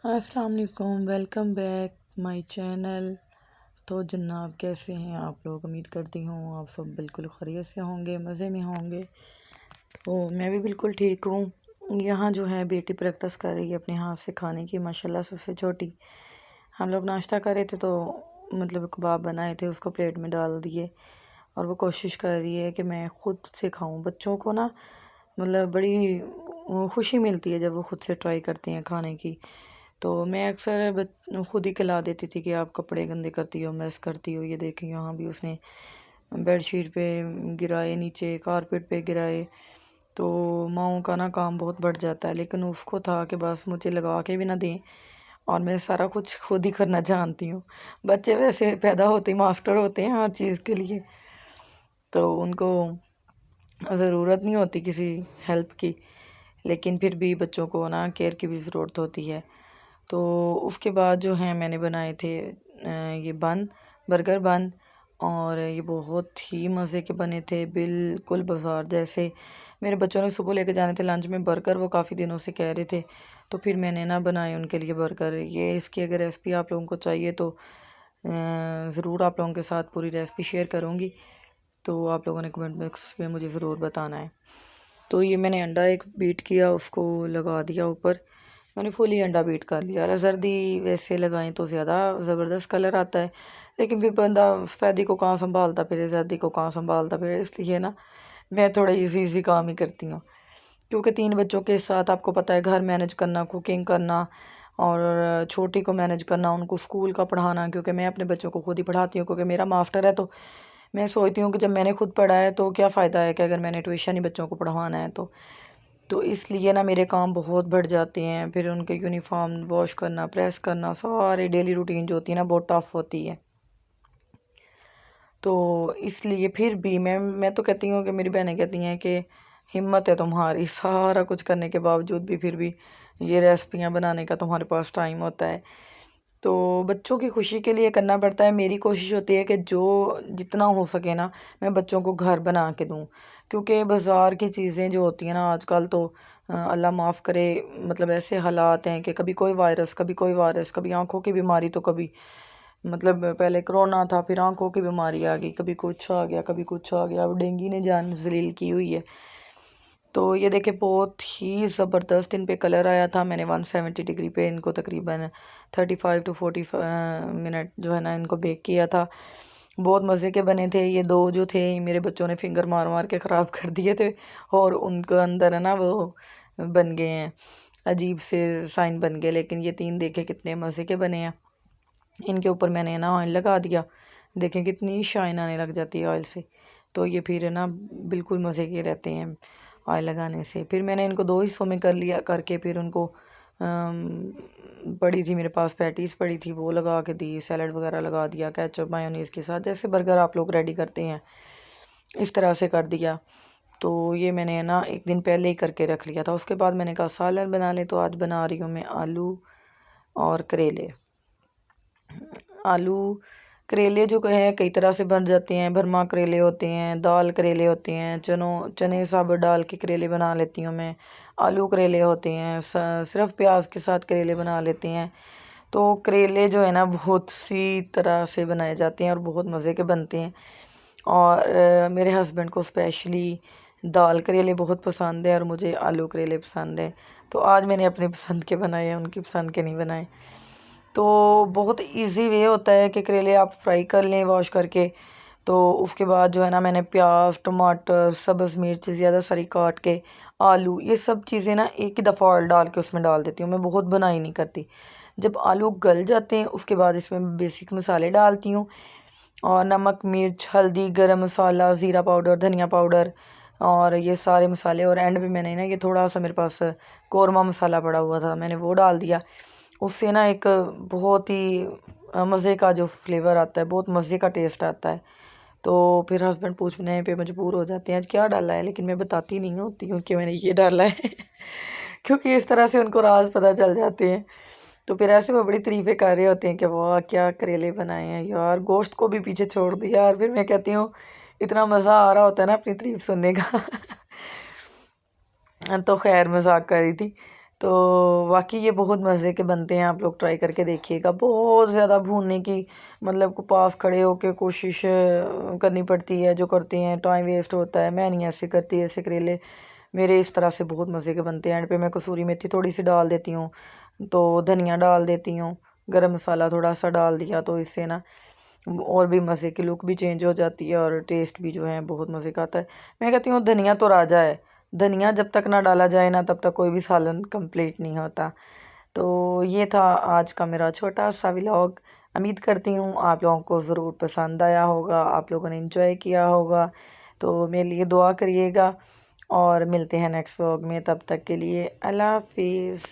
अस्सलाम वालेकुम, welcome back my channel. तो जनाब कैसे हैं आप लोग? उम्मीद करती हूँ आप सब बिल्कुल खैरियत से होंगे, मज़े में होंगे। तो मैं भी बिल्कुल ठीक हूँ। यहाँ जो है बेटी प्रैक्टिस कर रही है अपने हाथ से खाने की, माशाल्लाह सबसे छोटी। हम लोग नाश्ता कर रहे थे तो मतलब कबाब बनाए थे, उसको प्लेट में डाल दिए और वो कोशिश कर रही है कि मैं ख़ुद से खाऊं। बच्चों को ना मतलब बड़ी खुशी मिलती है जब वो ख़ुद से ट्राई करते हैं खाने की। तो मैं अक्सर खुद ही खिला देती थी कि आप कपड़े गंदे करती हो, मैस करती हो। ये देखिए यहाँ भी उसने बेडशीट पे गिराए, नीचे कारपेट पे गिराए। तो माँओं का ना काम बहुत बढ़ जाता है, लेकिन उसको था कि बस मुझे लगा के भी ना दें और मैं सारा कुछ खुद ही करना जानती हूँ। बच्चे वैसे पैदा होते ही मास्टर होते हैं हर चीज़ के लिए, तो उनको ज़रूरत नहीं होती किसी हेल्प की, लेकिन फिर भी बच्चों को ना केयर की भी ज़रूरत होती है। तो उसके बाद जो है मैंने बनाए थे ये बन, बर्गर बन, और ये बहुत ही मज़े के बने थे, बिल्कुल बाज़ार जैसे। मेरे बच्चों ने सुबह लेके जाने थे लंच में बर्गर, वो काफ़ी दिनों से कह रहे थे, तो फिर मैंने ना बनाए उनके लिए बर्गर। ये इसकी अगर रेसिपी आप लोगों को चाहिए तो ज़रूर आप लोगों के साथ पूरी रेसिपी शेयर करूँगी, तो आप लोगों ने कमेंट बॉक्स में मुझे ज़रूर बताना है। तो ये मैंने अंडा एक बीट किया, उसको लगा दिया ऊपर। मैंने फुली अंडा बीट कर लिया। अरे जर्दी वैसे लगाएं तो ज़्यादा ज़बरदस्त कलर आता है, लेकिन फिर बंदा सफ़ेदी को कहाँ संभालता फिरे, जर्दी को कहाँ संभालता फिरे, इसलिए ना मैं थोड़ा इजी इजी काम ही करती हूँ। क्योंकि 3 बच्चों के साथ आपको पता है घर मैनेज करना, कुकिंग करना और छोटी को मैनेज करना, उनको स्कूल का पढ़ाना, क्योंकि मैं अपने बच्चों को खुद ही पढ़ाती हूँ क्योंकि मेरा मास्टर है। तो मैं सोचती हूँ कि जब मैंने खुद पढ़ा है तो क्या फ़ायदा है कि अगर मैंने ट्यूशन ही बच्चों को पढ़वाना है तो इसलिए ना मेरे काम बहुत बढ़ जाते हैं। फिर उनके यूनिफॉर्म वॉश करना, प्रेस करना, सारे डेली रूटीन जो होती है ना बहुत टफ होती है। तो इसलिए फिर भी मैं तो कहती हूँ कि मेरी बहनें कहती हैं कि हिम्मत है तुम्हारी, सारा कुछ करने के बावजूद भी फिर भी ये रेसिपियाँ बनाने का तुम्हारे पास टाइम होता है। तो बच्चों की खुशी के लिए करना पड़ता है। मेरी कोशिश होती है कि जो जितना हो सके ना मैं बच्चों को घर बना के दूँ, क्योंकि बाज़ार की चीज़ें जो होती हैं ना आजकल तो अल्लाह माफ़ करे, मतलब ऐसे हालात हैं कि कभी कोई वायरस, कभी कोई वायरस, कभी आँखों की बीमारी, तो कभी मतलब पहले कोरोना था, फिर आँखों की बीमारी आ गई, कभी कुछ आ गया, कभी कुछ आ गया। अब डेंगू ने जान ज़लील की हुई है। तो ये देखिए बहुत ही ज़बरदस्त इन पे कलर आया था। मैंने 170 डिग्री पे इनको तकरीबन 35 टू 40 मिनट जो है ना इनको बेक किया था। बहुत मज़े के बने थे। ये 2 जो थे मेरे बच्चों ने फिंगर मार मार के ख़राब कर दिए थे, और उनके अंदर है ना वो बन गए हैं, अजीब से साइन बन गए। लेकिन ये 3 देखे कितने मज़े के बने हैं। इनके ऊपर मैंने ना ऑयल लगा दिया, देखें कितनी शाइन आने लग जाती है ऑयल से। तो ये फिर है ना बिल्कुल मज़े के रहते हैं ऑयल लगाने से। फिर मैंने इनको 2 हिस्सों में कर लिया, करके फिर उनको पड़ी थी मेरे पास पैटीज़ पड़ी थी, वो लगा के दी, सैलड वगैरह लगा दिया केचप मायोनीज़ के साथ, जैसे बर्गर आप लोग रेडी करते हैं इस तरह से कर दिया। तो ये मैंने ना एक दिन पहले ही करके रख लिया था। उसके बाद मैंने कहा सालन बना लें, तो आज बना रही हूँ मैं आलू और करेले। आलू करेले जो है कई तरह से बन जाते हैं, भरमा करेले होते हैं, दाल करेले होते हैं, चने साबुत डाल के करेले बना लेती हूँ मैं। आलू करेले होते हैं, सिर्फ प्याज के साथ करेले बना लेते हैं। तो करेले जो है ना बहुत सी तरह से बनाए जाते हैं और बहुत मज़े के बनते हैं। और मेरे हस्बैंड को स्पेशली दाल करेले बहुत पसंद है और मुझे आलू करेले पसंद है। तो आज मैंने अपनी पसंद के बनाए हैं, उनकी पसंद के नहीं बनाए। तो बहुत इजी वे होता है कि करेले आप फ्राई कर लें वॉश करके। तो उसके बाद जो है ना मैंने प्याज, टमाटर, सब्ज़ मिर्च ज़्यादा सारी काट के, आलू, ये सब चीज़ें ना एक ही दफ़ा ऑयल डाल के उसमें डाल देती हूँ। मैं बहुत बनाई नहीं करती। जब आलू गल जाते हैं उसके बाद इसमें बेसिक मसाले डालती हूँ, और नमक, मिर्च, हल्दी, गरम मसाला, ज़ीरा पाउडर, धनिया पाउडर, और ये सारे मसाले। और एंड में मैंने ना ये थोड़ा सा मेरे पास कौरमा मसाला पड़ा हुआ था, मैंने वो डाल दिया। उससे ना एक बहुत ही मज़े का जो फ्लेवर आता है, बहुत मज़े का टेस्ट आता है। तो फिर हस्बैंड पूछने पे मजबूर हो जाते हैं आज क्या डाला है, लेकिन मैं बताती नहीं होती हूँ कि मैंने ये डाला है क्योंकि इस तरह से उनको राज पता चल जाते हैं। तो फिर ऐसे वो बड़ी तारीफ़ें कर रहे होते हैं कि वाह क्या करेले बनाए हैं यार, गोश्त को भी पीछे छोड़ दिया। और फिर मैं कहती हूँ इतना मज़ा आ रहा होता है ना अपनी तारीफ़ सुनने का तो खैर मजाक कर रही थी। तो वाकई ये बहुत मज़े के बनते हैं, आप लोग ट्राई करके देखिएगा। बहुत ज़्यादा भूनने की मतलब को पास खड़े होकर कोशिश करनी पड़ती है, जो करते हैं टाइम वेस्ट होता है। मैं नहीं ऐसे करती, ऐसे करेले मेरे इस तरह से बहुत मज़े के बनते हैं। एंड पे मैं कसूरी मेथी थोड़ी सी डाल देती हूँ, तो धनिया डाल देती हूँ, गरम मसाला थोड़ा सा डाल दिया, तो इससे ना और भी मज़े की लुक भी चेंज हो जाती है और टेस्ट भी जो है बहुत मज़े का आता है। मैं कहती हूँ धनिया तो राजा है, धनिया जब तक ना डाला जाए ना तब तक कोई भी सालन कंप्लीट नहीं होता। तो ये था आज का मेरा छोटा सा व्लॉग। उम्मीद करती हूँ आप लोगों को ज़रूर पसंद आया होगा, आप लोगों ने एंजॉय किया होगा। तो मेरे लिए दुआ करिएगा और मिलते हैं नेक्स्ट व्लॉग में। तब तक के लिए अल्लाह हाफिज़।